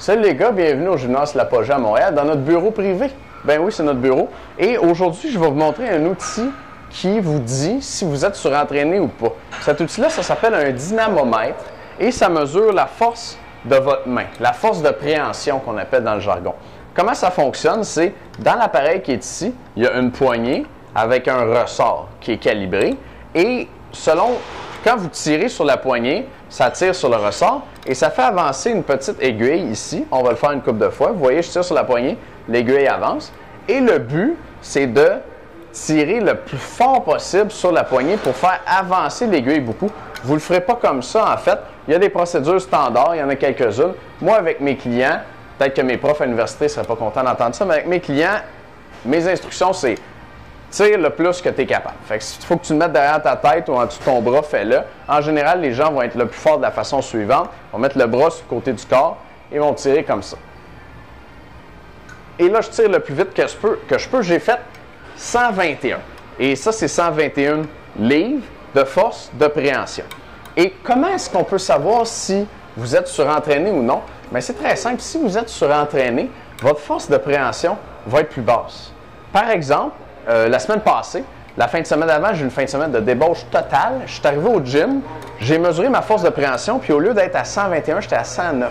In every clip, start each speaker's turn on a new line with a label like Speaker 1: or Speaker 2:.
Speaker 1: Salut les gars, bienvenue au Gymnase L'Apogée à Montréal, dans notre bureau privé. Ben oui, c'est notre bureau. Et aujourd'hui, je vais vous montrer un outil qui vous dit si vous êtes surentraîné ou pas. Cet outil-là, ça s'appelle un dynamomètre et ça mesure la force de votre main, la force de préhension qu'on appelle dans le jargon. Comment ça fonctionne? C'est dans l'appareil qui est ici, il y a une poignée avec un ressort qui est calibré et quand vous tirez sur la poignée, ça tire sur le ressort et ça fait avancer une petite aiguille ici. On va le faire une couple de fois. Vous voyez, je tire sur la poignée, l'aiguille avance. Et le but, c'est de tirer le plus fort possible sur la poignée pour faire avancer l'aiguille beaucoup. Vous ne le ferez pas comme ça, en fait. Il y a des procédures standards, il y en a quelques-unes. Moi, avec mes clients, peut-être que mes profs à l'université ne seraient pas contents d'entendre ça, mais avec mes clients, mes instructions, c'est tire le plus que tu es capable. Fait que s'il faut que tu le mettes derrière ta tête ou en dessous de ton bras, fais-le. En général, les gens vont être le plus fort de la façon suivante. Ils vont mettre le bras sur le côté du corps et vont tirer comme ça. Et là, je tire le plus vite que je peux. J'ai fait 121. Et ça, c'est 121 livres de force de préhension. Et comment est-ce qu'on peut savoir si vous êtes surentraîné ou non? Bien, c'est très simple. Si vous êtes surentraîné, votre force de préhension va être plus basse. Par exemple, la semaine passée, la fin de semaine d'avant, j'ai eu une fin de semaine de débauche totale. Je suis arrivé au gym, j'ai mesuré ma force de préhension, puis au lieu d'être à 121, j'étais à 109.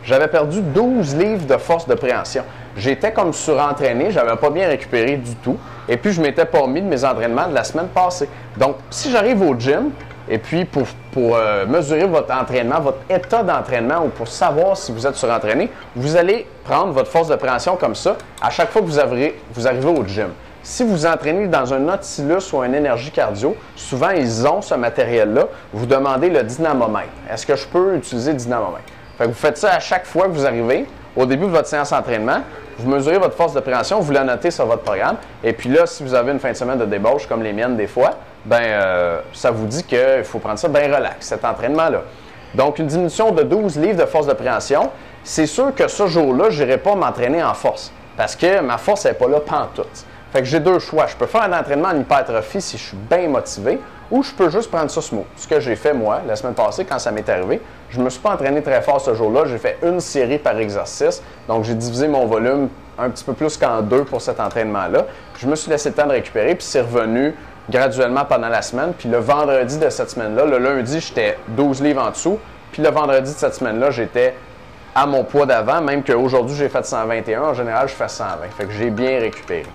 Speaker 1: J'avais perdu 12 livres de force de préhension. J'étais comme surentraîné, je n'avais pas bien récupéré du tout, et puis je ne m'étais pas mis de mes entraînements de la semaine passée. Donc, si j'arrive au gym, et puis pour mesurer votre entraînement, votre état d'entraînement, ou pour savoir si vous êtes surentraîné, vous allez prendre votre force de préhension comme ça à chaque fois que vous arrivez au gym. Si vous entraînez dans un Nautilus ou un énergie cardio, souvent ils ont ce matériel-là, vous demandez le dynamomètre. Est-ce que je peux utiliser le dynamomètre? Fait que vous faites ça à chaque fois que vous arrivez. Au début de votre séance d'entraînement, vous mesurez votre force de préhension, vous la notez sur votre programme. Et puis là, si vous avez une fin de semaine de débauche comme les miennes des fois, ça vous dit qu'il faut prendre ça bien relax, cet entraînement-là. Donc, une diminution de 12 livres de force de préhension, c'est sûr que ce jour-là, je n'irai pas m'entraîner en force parce que ma force n'est pas là pantoute. Fait que j'ai deux choix. Je peux faire un entraînement en hypertrophie si je suis bien motivé ou je peux juste prendre ça smooth. Ce que j'ai fait, moi, la semaine passée, quand ça m'est arrivé, je ne me suis pas entraîné très fort ce jour-là. J'ai fait une série par exercice. Donc, j'ai divisé mon volume un petit peu plus qu'en deux pour cet entraînement-là. Je me suis laissé le temps de récupérer, puis c'est revenu graduellement pendant la semaine. Puis le vendredi de cette semaine-là, le lundi, j'étais 12 livres en dessous. Puis le vendredi de cette semaine-là, j'étais à mon poids d'avant, même qu'aujourd'hui, j'ai fait 121. En général, je fais 120. Fait que j'ai bien récupéré.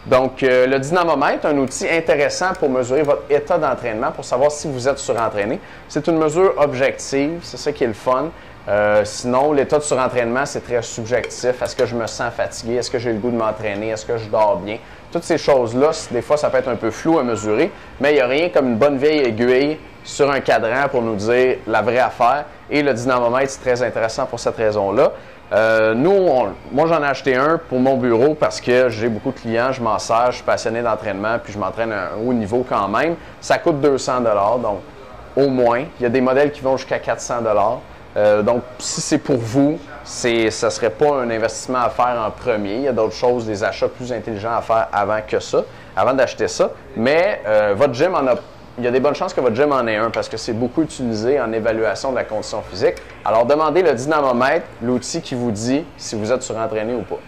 Speaker 1: Donc, le dynamomètre, un outil intéressant pour mesurer votre état d'entraînement, pour savoir si vous êtes surentraîné. C'est une mesure objective, c'est ça qui est le fun. Sinon, l'état de surentraînement, c'est très subjectif. Est-ce que je me sens fatigué? Est-ce que j'ai le goût de m'entraîner? Est-ce que je dors bien? Toutes ces choses-là, des fois, ça peut être un peu flou à mesurer, mais il n'y a rien comme une bonne vieille aiguille sur un cadran pour nous dire la vraie affaire. Et le dynamomètre, c'est très intéressant pour cette raison-là. Moi, j'en ai acheté un pour mon bureau parce que j'ai beaucoup de clients, je m'en sers, je suis passionné d'entraînement, puis je m'entraîne à un haut niveau quand même. Ça coûte 200 $, donc au moins. Il y a des modèles qui vont jusqu'à 400 $. Donc, si c'est pour vous, ça ne serait pas un investissement à faire en premier. Il y a d'autres choses, des achats plus intelligents à faire avant d'acheter ça. Mais votre gym il y a des bonnes chances que votre gym en ait un parce que c'est beaucoup utilisé en évaluation de la condition physique. Alors, demandez le dynamomètre, l'outil qui vous dit si vous êtes surentraîné ou pas.